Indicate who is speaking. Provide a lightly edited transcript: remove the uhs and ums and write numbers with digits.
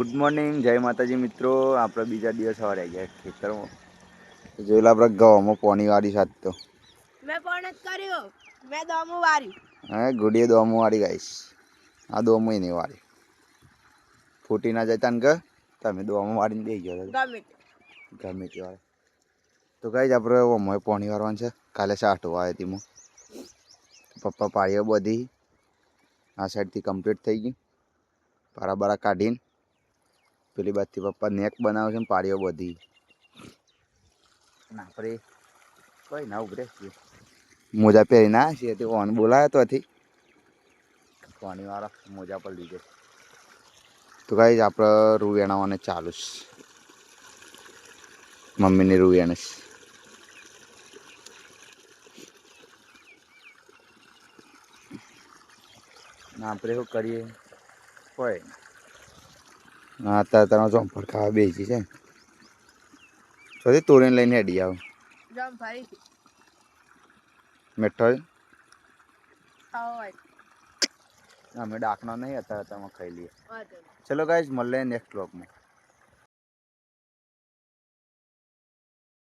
Speaker 1: Good morning, જય માતાજી મિત્રો. આપણે બીજા દિવસ સવારે આવી ગયા ખેતરમાં. જોયેલા આપણે ગવામાં પોણી વાળી સાત તો
Speaker 2: મેં પણ જ કર્યું. મેં દોમું વાર્યું.
Speaker 1: હા, ગુડીએ દોમું વાળી ગાઈશ. આ દોમું નહીં વાળી ફૂટી ના જતા ને કે તમે દોમું વાળીને દઈ ગયો ગમે તે વાળે તો ગાઈશ આપણે ઓમોય પોણી વાળવાનું છે. કાલે સાઠો આવે તેમાં પપ્પા પાળીઓ બધી આ સાઈડથી કમ્પ્લીટ થઈ ગઈ. બરાબર કાઢીને પેલી બાજુથી પપ્પા નેક બનાવે છે ને પાળીઓ બધી આપણે કઈ ના ઉભરે મોજા પહેરી ના છે તે ઓન બોલાયો તોથી પાણીવાળા મોજા પર લીધે તો ગાઈશ આપણે રૂ વેણાવાને ચાલુ છે. મમ્મીની રૂ વેણીશ. આપણે શું કરીએ કોઈ હા અત્યારે તમે ચોંપડ ખાવા બેસી છે પછી તોડીને લઈને હેડી આવું મેઠો અમે ડાકણા નહીં હતા તમે ખાઈ લઈએ. ચલો ગાઈસ મળીએ નેક્સ્ટ બ્લોગમાં.